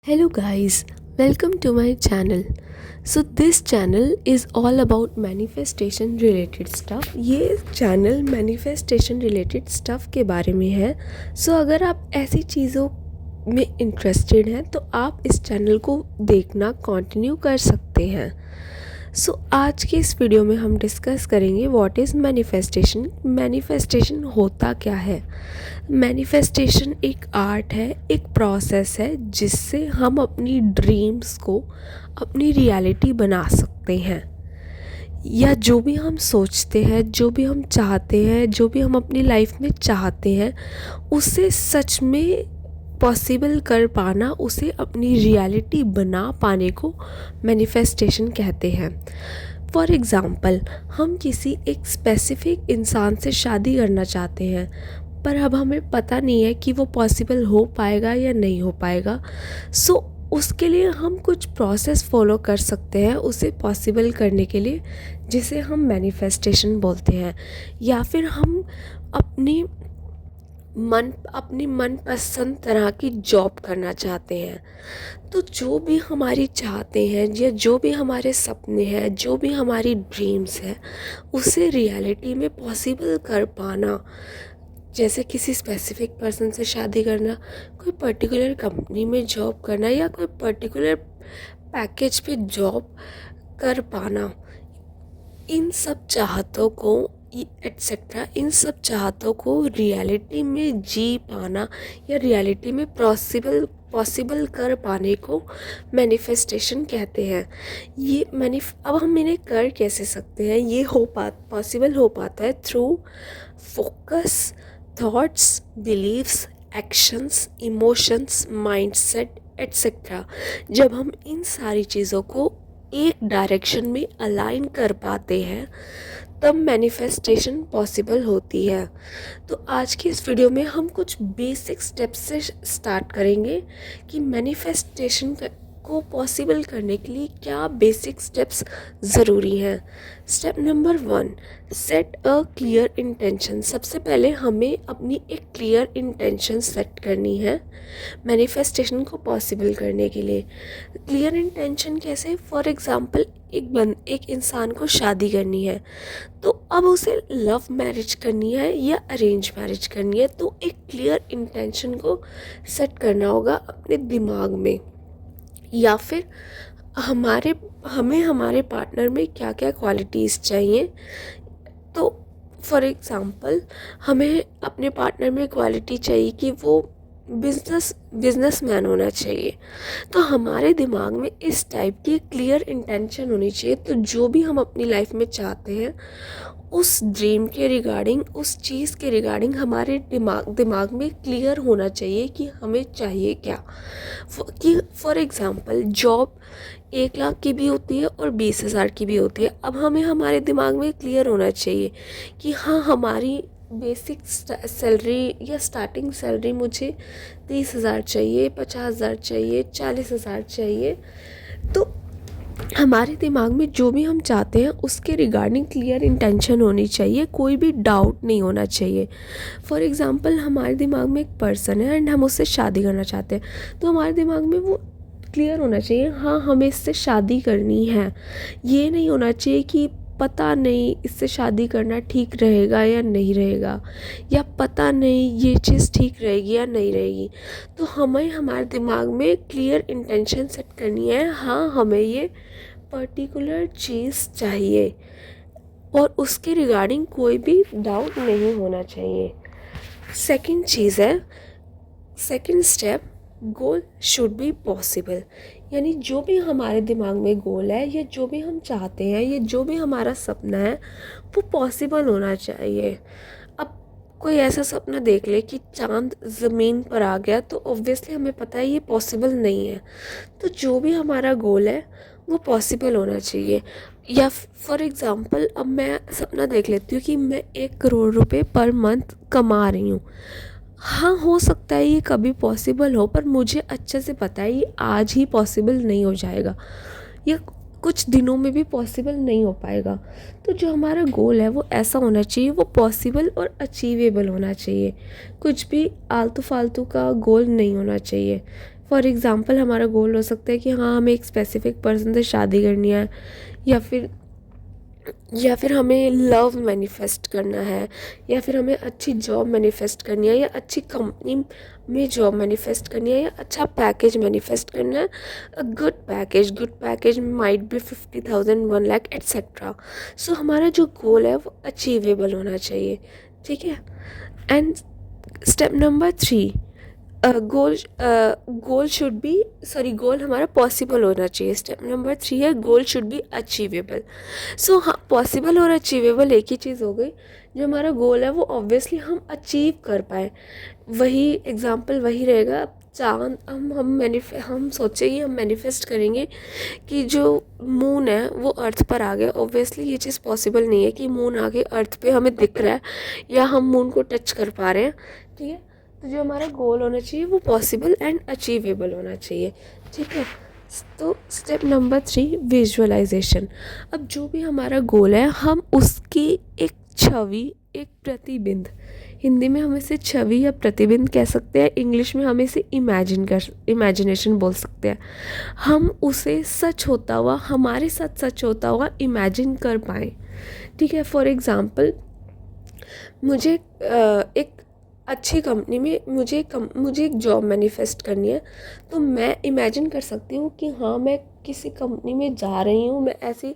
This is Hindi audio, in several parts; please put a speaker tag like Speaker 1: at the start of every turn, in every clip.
Speaker 1: Hello guys, welcome to my channel. So this channel is all about manifestation related stuff. ये चैनल manifestation related stuff के बारे में है. So अगर आप ऐसी चीज़ों में इंटरेस्टेड हैं तो आप इस चैनल को देखना कंटिन्यू कर सकते हैं. सो आज के इस वीडियो में हम डिस्कस करेंगे व्हाट इज़ मैनिफेस्टेशन. मैनिफेस्टेशन होता क्या है. मैनिफेस्टेशन एक आर्ट है, एक प्रोसेस है जिससे हम अपनी ड्रीम्स को अपनी रियलिटी बना सकते हैं, या जो भी हम सोचते हैं, जो भी हम चाहते हैं, जो भी हम अपनी लाइफ में चाहते हैं उसे सच में पॉसिबल कर पाना, उसे अपनी रियलिटी बना पाने को मैनिफेस्टेशन कहते हैं. फॉर एग्ज़ाम्पल, हम किसी एक स्पेसिफिक इंसान से शादी करना चाहते हैं पर अब हमें पता नहीं है कि वो पॉसिबल हो पाएगा या नहीं हो पाएगा. सो उसके लिए हम कुछ प्रोसेस फॉलो कर सकते हैं उसे पॉसिबल करने के लिए, जिसे हम मैनिफेस्टेशन बोलते हैं. या फिर हम अपनी मनपसंद तरह की जॉब करना चाहते हैं. तो जो भी हमारी चाहते हैं या जो भी हमारे सपने हैं, जो भी हमारी ड्रीम्स हैं, उसे रियलिटी में पॉसिबल कर पाना, जैसे किसी स्पेसिफिक पर्सन से शादी करना, कोई पर्टिकुलर कंपनी में जॉब करना या कोई पर्टिकुलर पैकेज पे जॉब कर पाना, इन सब चाहतों को एट्सेट्रा, इन सब चाहतों को रियलिटी में जी पाना या रियलिटी में पॉसिबल कर पाने को मैनिफेस्टेशन कहते हैं. ये अब हम इन्हें कर कैसे सकते हैं. ये पॉसिबल हो पाता है through focus, thoughts, beliefs, actions, emotions, mindset etcetera. जब हम इन सारी चीज़ों को एक डायरेक्शन में अलाइन कर पाते हैं तब मैनिफेस्टेशन पॉसिबल होती है. तो आज की इस वीडियो में हम कुछ बेसिक स्टेप्स से स्टार्ट करेंगे कि मैनिफेस्टेशन को पॉसिबल करने के लिए क्या बेसिक स्टेप्स ज़रूरी हैं. Step number 1, set a clear intention. सबसे पहले हमें अपनी एक क्लियर इंटेंशन सेट करनी है मैनिफेस्टेशन को पॉसिबल करने के लिए. क्लियर इंटेंशन कैसे. फॉर एग्ज़ाम्पल, एक इंसान को शादी करनी है तो अब उसे लव मैरिज करनी है या अरेंज मैरिज करनी है, तो एक क्लियर इंटेंशन को सेट करना होगा अपने दिमाग में. या फिर हमें हमारे पार्टनर में क्या क्या क्वालिटीज़ चाहिए. तो फॉर एग्ज़ाम्पल, हमें अपने पार्टनर में क्वालिटी चाहिए कि वो बिजनेसमैन होना चाहिए. तो हमारे दिमाग में इस टाइप की क्लियर इंटेंशन होनी चाहिए. तो जो भी हम अपनी लाइफ में चाहते हैं उस ड्रीम के रिगार्डिंग, उस चीज़ के रिगार्डिंग हमारे दिमाग में क्लियर होना चाहिए कि हमें चाहिए क्या. कि फॉर एग्ज़ाम्पल, जॉब 1 लाख की भी होती है और 20,000 की भी होती है. अब हमें हमारे दिमाग में क्लियर होना चाहिए कि हाँ, हमारी बेसिक सैलरी या स्टार्टिंग सैलरी मुझे 30,000 चाहिए, 50,000 चाहिए, 40,000 चाहिए. तो हमारे दिमाग में जो भी हम चाहते हैं उसके रिगार्डिंग क्लियर इंटेंशन होनी चाहिए, कोई भी डाउट नहीं होना चाहिए. फॉर एग्ज़ाम्पल, हमारे दिमाग में एक पर्सन है एंड हम उससे शादी करना चाहते हैं, तो हमारे दिमाग में वो क्लियर होना चाहिए, हाँ हमें इससे शादी करनी है. ये नहीं होना चाहिए कि पता नहीं इससे शादी करना ठीक रहेगा या नहीं रहेगा, या पता नहीं ये चीज़ ठीक रहेगी या नहीं रहेगी. तो हमें हमारे दिमाग में क्लियर इंटेंशन सेट करनी है, हाँ हमें ये पर्टिकुलर चीज़ चाहिए और उसके रिगार्डिंग कोई भी डाउट नहीं होना चाहिए. सेकंड चीज़ है, second step, goal should be possible. यानी जो भी हमारे दिमाग में गोल है या जो भी हम चाहते हैं या जो भी हमारा सपना है वो पॉसिबल होना चाहिए. अब कोई ऐसा सपना देख ले कि चांद ज़मीन पर आ गया, तो ऑब्वियसली हमें पता है ये पॉसिबल नहीं है. तो जो भी हमारा गोल है वो पॉसिबल होना चाहिए. या फॉर एग्ज़ाम्पल, अब मैं सपना देख लेती हूँ कि मैं 1 करोड़ रुपए पर मंथ कमा रही हूँ. हाँ, हो सकता है ये कभी पॉसिबल हो, पर मुझे अच्छे से पता है ये आज ही पॉसिबल नहीं हो जाएगा या कुछ दिनों में भी पॉसिबल नहीं हो पाएगा. तो जो हमारा गोल है वो ऐसा होना चाहिए, वो पॉसिबल और अचीवेबल होना चाहिए. कुछ भी आलतू फालतू का गोल नहीं होना चाहिए. फॉर एग्ज़ाम्पल हमारा गोल हो सकता है कि हाँ हमें एक स्पेसिफिक पर्सन से शादी करनी है, या फिर हमें लव मैनिफेस्ट करना है, या फिर हमें अच्छी जॉब मैनिफेस्ट करनी है, या अच्छी कंपनी में जॉब मैनिफेस्ट करनी है, या अच्छा पैकेज मैनिफेस्ट करना है। A good package might be 50,000, 1 lakh etcetera. So हमारा जो गोल है वो अचीवेबल होना चाहिए, ठीक है। एंड स्टेप नंबर 3, गोल हमारा पॉसिबल होना चाहिए। स्टेप नंबर 3 है गोल शुड बी अचीवेबल। सो हाँ, पॉसिबल और अचीवेबल एक ही चीज़ हो गई। जो हमारा गोल है वो ऑब्वियसली हम अचीव कर पाए, वही एग्जाम्पल वही रहेगा। चांद हम सोचे कि हम मैनिफेस्ट करेंगे कि जो मून है वो अर्थ पर आ गया। ऑब्वियसली ये चीज़ पॉसिबल नहीं है कि मून आगे अर्थ पे हमें दिख रहा है या हम मून को टच कर पा रहे हैं, ठीक है। तो जो हमारा गोल होना चाहिए वो पॉसिबल एंड अचीवेबल होना चाहिए, ठीक है। तो स्टेप नंबर 3, विजुअलाइजेशन। अब जो भी हमारा गोल है हम उसकी एक छवि, एक प्रतिबिंब, हिंदी में हम इसे छवि या प्रतिबिंब कह सकते हैं, इंग्लिश में हम इसे इमेजिनेशन बोल सकते हैं। हम उसे सच होता हुआ, हमारे साथ सच होता हुआ इमेजिन कर पाएँ, ठीक है। फॉर एग्ज़ाम्पल मुझे एक अच्छी कंपनी में मुझे एक जॉब मैनिफेस्ट करनी है, तो मैं इमेजिन कर सकती हूँ कि हाँ मैं किसी कंपनी में जा रही हूँ, मैं ऐसी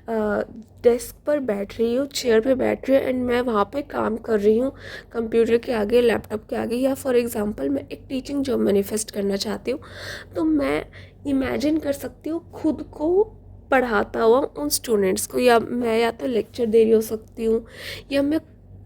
Speaker 1: डेस्क पर बैठ रही हूँ, चेयर पे बैठ रही हूँ, एंड मैं वहाँ पे काम कर रही हूँ कंप्यूटर के आगे, लैपटॉप के आगे। या फॉर एग्ज़ाम्पल मैं एक टीचिंग जॉब मैनिफेस्ट करना चाहती हूँ, तो मैं इमेजिन कर सकती हूँ खुद को पढ़ाता हुआ उन स्टूडेंट्स को, या मैं या तो लेक्चर दे रही हो सकती हूँ, या मैं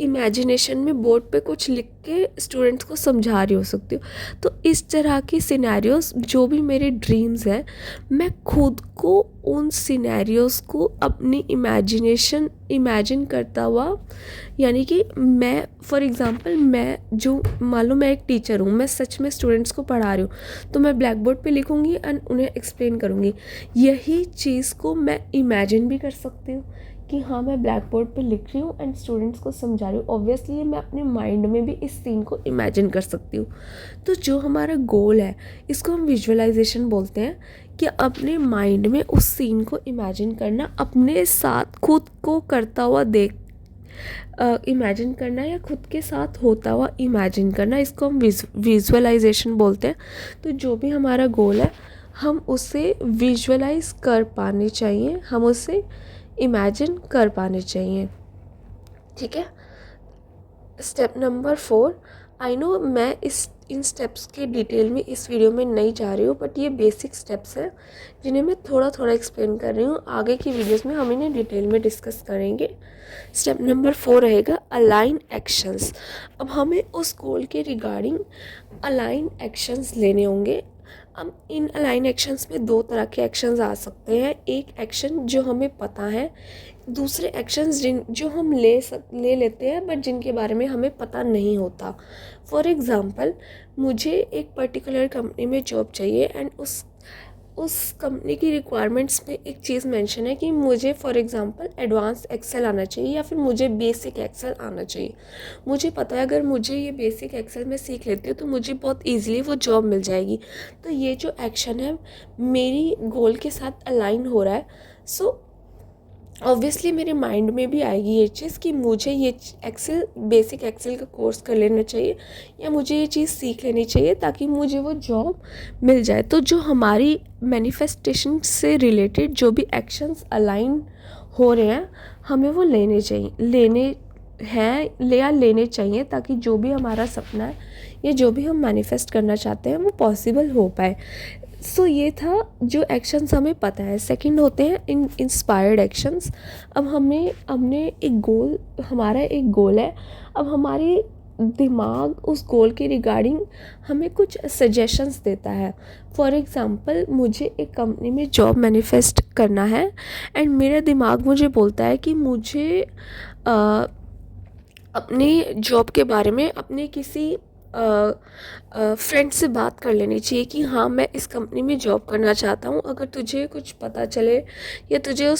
Speaker 1: इमेजिनेशन में बोर्ड पे कुछ लिख के स्टूडेंट्स को समझा रही हो सकती हूँ। तो इस तरह की सिनेरियोस, जो भी मेरे ड्रीम्स हैं, मैं खुद को उन सिनेरियोस को अपनी इमेजिन करता हुआ, यानी कि मैं फॉर एग्ज़ाम्पल मैं जो मान लो मैं एक टीचर हूँ, मैं सच में स्टूडेंट्स को पढ़ा रही हूँ, तो मैं ब्लैक बोर्ड पे लिखूँगी एंड उन्हें एक्सप्लेन करूँगी। यही चीज़ को मैं इमेजिन भी कर सकती हूँ कि हाँ मैं ब्लैक बोर्ड पे लिख रही हूँ एंड स्टूडेंट्स को समझा रही हूँ। ऑब्वियसली मैं अपने माइंड में भी इस सीन को इमेजिन कर सकती हूँ। तो जो हमारा गोल है, इसको हम विजुअलाइजेशन बोलते हैं, कि अपने माइंड में उस सीन को इमेजिन करना, अपने साथ खुद को करता हुआ इमेजिन करना, या खुद के साथ होता हुआ इमेजिन करना, इसको हम विजुअलाइजेशन बोलते हैं। तो जो भी हमारा गोल है हम उसे विजुअलाइज कर पाने चाहिए, हम उसे इमेजिन कर पाने चाहिए, ठीक है। स्टेप नंबर 4, आई नो मैं इन स्टेप्स के डिटेल में इस वीडियो में नहीं जा रही हूँ, बट ये बेसिक स्टेप्स हैं जिन्हें मैं थोड़ा थोड़ा एक्सप्लेन कर रही हूँ। आगे की वीडियोस में हम इन्हें डिटेल में डिस्कस करेंगे। स्टेप नंबर 4 रहेगा अलाइन एक्शंस। अब हमें उस गोल के रिगार्डिंग अलाइन एक्शंस लेने होंगे। अब इन अलाइन एक्शंस में 2 तरह के एक्शंस आ सकते हैं। एक एक्शन जो हमें पता है, दूसरे एक्शंस जो हम ले लेते हैं बट जिनके बारे में हमें पता नहीं होता। फॉर एग्ज़ाम्पल मुझे एक पर्टिकुलर कंपनी में जॉब चाहिए एंड उस कंपनी की रिक्वायरमेंट्स में एक चीज़ मेंशन है कि मुझे फॉर एग्ज़ाम्पल एडवांस एक्सेल आना चाहिए, या फिर मुझे बेसिक एक्सेल आना चाहिए। मुझे पता है अगर मुझे ये बेसिक एक्सेल मैं सीख लेती हूँ तो मुझे बहुत ईजिली वो जॉब मिल जाएगी। तो ये जो एक्शन है मेरी गोल के साथ अलाइन हो रहा है। सो ऑब्वियसली मेरे माइंड में भी आएगी ये चीज़ कि मुझे ये बेसिक एक्सेल का कोर्स कर लेना चाहिए, या मुझे ये चीज़ सीख लेनी चाहिए ताकि मुझे वो जॉब मिल जाए। तो जो हमारी मैनिफेस्टेशन से रिलेटेड जो भी एक्शंस अलाइन हो रहे हैं हमें वो लेने चाहिए ताकि जो भी हमारा सपना है या जो भी हम मैनिफेस्ट करना चाहते हैं वो पॉसिबल हो पाए। सो ये था जो एक्शंस हमें पता है। सेकंड होते हैं इंस्पायर्ड एक्शंस। अब हमने हमारा एक गोल है। अब हमारे दिमाग उस गोल के रिगार्डिंग हमें कुछ सजेशंस देता है। फॉर एग्ज़ाम्पल मुझे एक कंपनी में जॉब मैनिफेस्ट करना है एंड मेरा दिमाग मुझे बोलता है कि मुझे अपने जॉब के बारे में अपने किसी फ्रेंड से बात कर लेनी चाहिए कि हाँ मैं इस कंपनी में जॉब करना चाहता हूँ, अगर तुझे कुछ पता चले या तुझे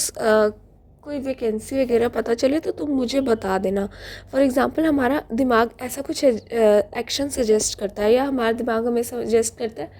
Speaker 1: कोई वैकेंसी वगैरह पता चले तो तुम मुझे बता देना। फॉर एग्ज़ाम्पल हमारा दिमाग ऐसा कुछ एक्शन सजेस्ट करता है, या हमारा दिमाग हमें सजेस्ट करता है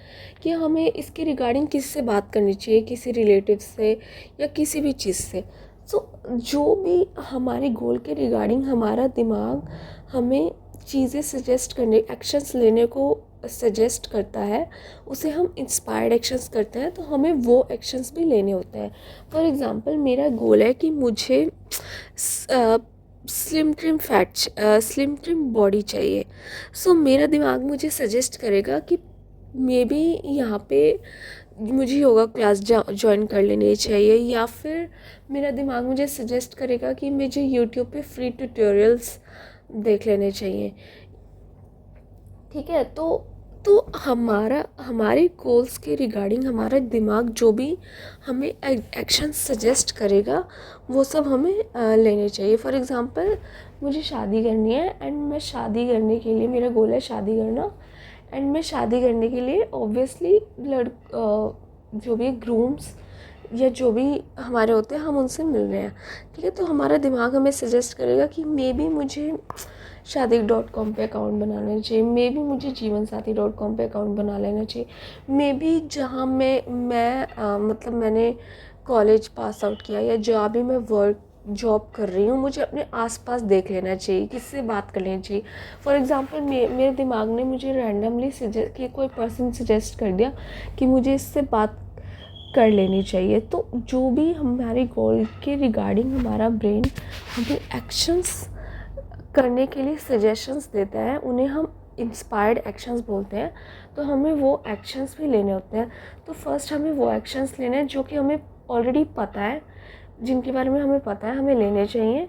Speaker 1: कि हमें इसके रिगार्डिंग किससे बात करनी चाहिए, किसी रिलेटिव से या किसी भी चीज़ से। सो जो भी हमारे गोल के रिगार्डिंग हमारा दिमाग हमें चीज़ें सजेस्ट करने, एक्शंस लेने को सजेस्ट करता है, उसे हम इंस्पायर्ड एक्शंस करते हैं, तो हमें वो एक्शंस भी लेने होते हैं। फॉर एग्ज़ाम्पल मेरा गोल है कि मुझे स्लिम ट्रिम बॉडी चाहिए। सो मेरा दिमाग मुझे सजेस्ट करेगा कि मे बी यहाँ पे मुझे योगा क्लास ज्वाइन कर लेनी चाहिए, या फिर मेरा दिमाग मुझे सजेस्ट करेगा कि मुझे यूट्यूब पे फ्री ट्यूटोरियल्स देख लेने चाहिए। ठीक है, तो हमारे गोल्स के रिगार्डिंग हमारा दिमाग जो भी हमें एक्शन सजेस्ट करेगा वो सब हमें लेने चाहिए। फॉर एग्ज़ाम्पल मुझे शादी करनी है, एंड मैं शादी करने के लिए, मेरा गोल है शादी करना, एंड मैं शादी करने के लिए ऑब्वियसली जो भी ग्रूम्स या जो भी हमारे होते हैं हम उनसे मिल रहे हैं। ठीक है, तो हमारा दिमाग हमें सजेस्ट करेगा कि मे बी मुझे शादी.com पे अकाउंट बनाना चाहिए, मे बी मुझे जीवनसाथी.com पे अकाउंट बना लेना चाहिए, मे बी जहाँ मतलब मैंने कॉलेज पास आउट किया या जहाँ भी मैं जॉब कर रही हूँ, मुझे अपने आसपास देख लेना चाहिए, किससे बात कर लेनी चाहिए। फॉर एग्ज़ाम्पल मेरे दिमाग ने मुझे रैंडमली कि कोई पर्सन सजेस्ट कर दिया कि मुझे इससे बात कर लेनी चाहिए। तो जो भी हमारे गोल के रिगार्डिंग हमारा ब्रेन हमें एक्शंस करने के लिए सजेशंस देता है, उन्हें हम इंस्पायर्ड एक्शंस बोलते हैं। तो हमें वो एक्शंस भी लेने होते हैं। तो फर्स्ट हमें वो एक्शंस लेने हैं जो कि हमें ऑलरेडी पता है, जिनके बारे में हमें पता है, हमें लेने चाहिए।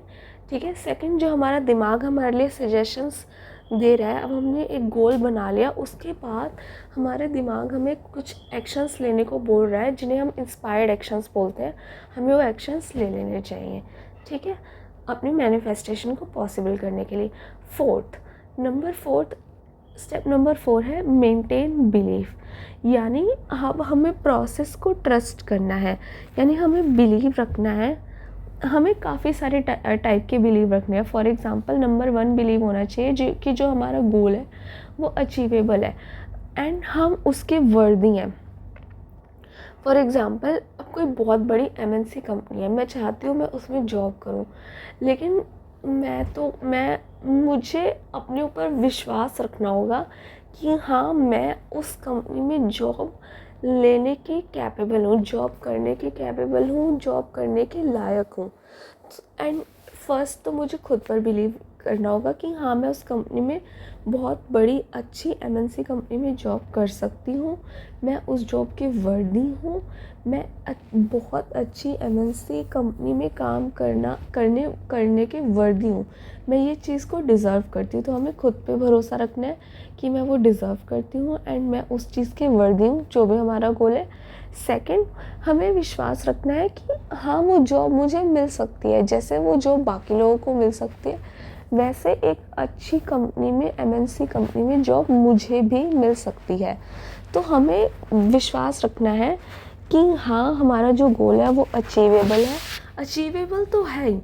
Speaker 1: ठीक है, सेकंड जो हमारा दिमाग हमारे लिए सजेशंस दे रहा है, अब हमने एक गोल बना लिया, उसके बाद हमारे दिमाग हमें कुछ एक्शंस लेने को बोल रहा है जिन्हें हम इंस्पायर्ड एक्शंस बोलते हैं, हमें वो एक्शंस ले लेने चाहिए। ठीक है, अपनी मैनिफेस्टेशन को पॉसिबल करने के लिए। स्टेप नंबर 4 है मेंटेन बिलीफ, यानी अब हमें प्रोसेस को ट्रस्ट करना है, यानी हमें बिलीव रखना है। हमें काफ़ी सारे टाइप के बिलीव रखने हैं। फॉर एग्ज़ाम्पल नंबर 1 बिलीव होना चाहिए जो हमारा गोल है वो अचीवेबल है एंड हम उसके वर्दी हैं। फॉर एग्ज़ाम्पल अब कोई बहुत बड़ी MNC कंपनी है, मैं चाहती हूँ मैं उसमें जॉब करूँ, लेकिन मुझे अपने ऊपर विश्वास रखना होगा कि हाँ मैं उस कंपनी में जॉब लेने के कैपेबल हूँ, जॉब करने के कैपेबल हूँ, जॉब करने के लायक हूँ। एंड फर्स्ट तो मुझे खुद पर बिलीव करना होगा कि हाँ मैं उस कंपनी में, बहुत बड़ी अच्छी MNC कंपनी में जॉब कर सकती हूँ, मैं उस जॉब के वर्दी हूँ, मैं बहुत अच्छी MNC कंपनी में काम करने के वर्दी हूँ, मैं ये चीज़ को डिज़र्व करती हूँ। तो हमें खुद पे भरोसा रखना है कि मैं वो डिज़र्व करती हूँ एंड मैं उस चीज़ के वर्दी हूँ, जो भी हमारा गोल है। सेकंड, हमें विश्वास रखना है कि हाँ वो जॉब मुझे मिल सकती है, जैसे वो जॉब बाकी लोगों को मिल सकती है वैसे एक अच्छी कंपनी में, MNC कंपनी में जॉब मुझे भी मिल सकती है। तो हमें विश्वास रखना है कि हाँ हमारा जो गोल है वो अचीवेबल है। अचीवेबल तो है ही,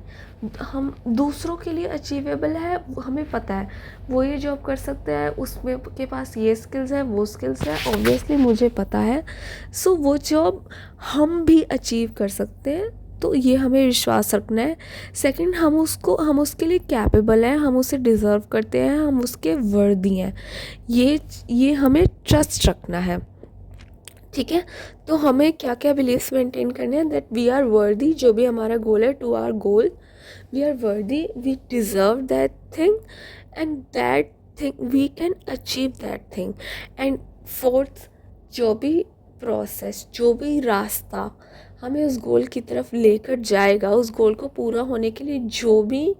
Speaker 1: हम दूसरों के लिए अचीवेबल है, हमें पता है वो ये जॉब कर सकते हैं, उसमें के पास ये स्किल्स है, वो स्किल्स है, ऑब्वियसली मुझे पता है। सो वो जॉब हम भी अचीव कर सकते हैं, तो ये हमें विश्वास रखना है। सेकंड, हम उसके लिए कैपेबल हैं, हम उसे डिज़र्व करते हैं, हम उसके वर्दी हैं, ये हमें ट्रस्ट रखना है। ठीक है, तो हमें क्या क्या बिलीव्स मेंटेन करने हैं, दैट वी आर वर्दी, जो भी हमारा गोल है, to our goal we are worthy, we deserve that thing and that thing we can achieve that thing. And fourth, जो भी प्रोसेस, जो भी रास्ता हमें उस गोल की तरफ लेकर जाएगा, उस गोल को पूरा होने के लिए जो भी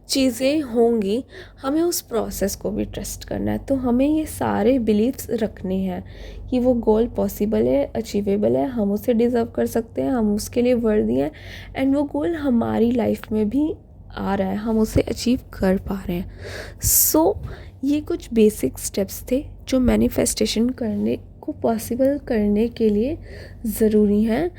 Speaker 1: चीज़ें होंगी, हमें उस प्रोसेस को भी ट्रस्ट करना है। तो हमें ये सारे बिलीव्स रखने हैं कि वो गोल पॉसिबल है, अचीवेबल है, हम उसे डिज़र्व कर सकते हैं, हम उसके लिए वर्दी हैं एंड वो गोल हमारी लाइफ में भी आ रहा है, हम उसे अचीव कर पा रहे हैं। सो ये कुछ बेसिक स्टेप्स थे जो मैनिफेस्टेशन करने को पॉसिबल करने के लिए ज़रूरी हैं।